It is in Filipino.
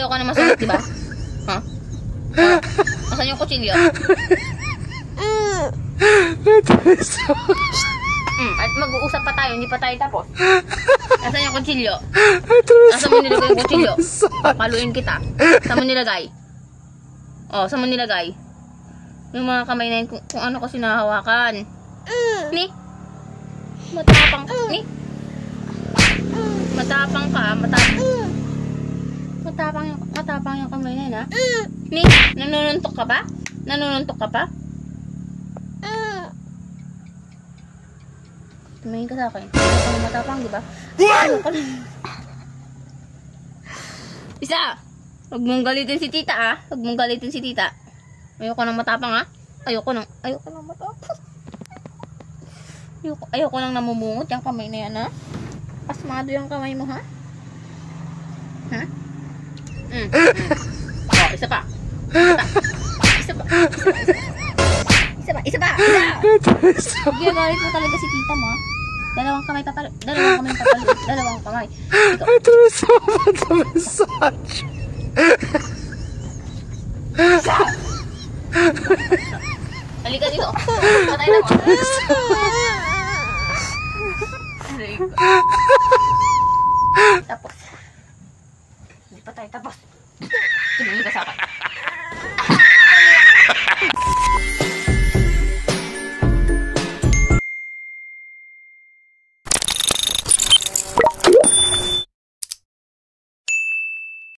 Ayaw ka na masagot, diba? Ha? Asan yung kutsilyo? At mag-uusap pa tayo, hindi pa tayo tapos. Asan yung kutsilyo? Asan mo nilagay yung kutsilyo? Paluin kita. Saan mo nilagay? Oh, saan mo nilagay? Yung mga kamay na yun, kung ano kasi nahawakan. Ni? Matapang ka. Ni? Matapang ka. Matapang yung kamay na yun, ha? Ni? Nanununtok ka ba? Nanununtok ka pa? Tumingin ka sa akin. Ayaw ka matapang, diba? Ayaw ka na. Isa! Huwag mong galitin si tita, ha? Huwag mong galitin si tita. Ayoko nang matapang, ha? Ayoko nang matapang. Ayoko nang namumungot yung kamay na yan, ha? Pasmado yung kamay mo, ha? Ha? Oh, isa pa. Isa pa. Gagalit mo talaga si tita mo, ha? Dalawang kamay papalit. Dalawang kamay. Ito is so much massage. Halika dito. Patay na mo. Tapos. Hindi pa tayo tapos. Tumingin ka sa akin.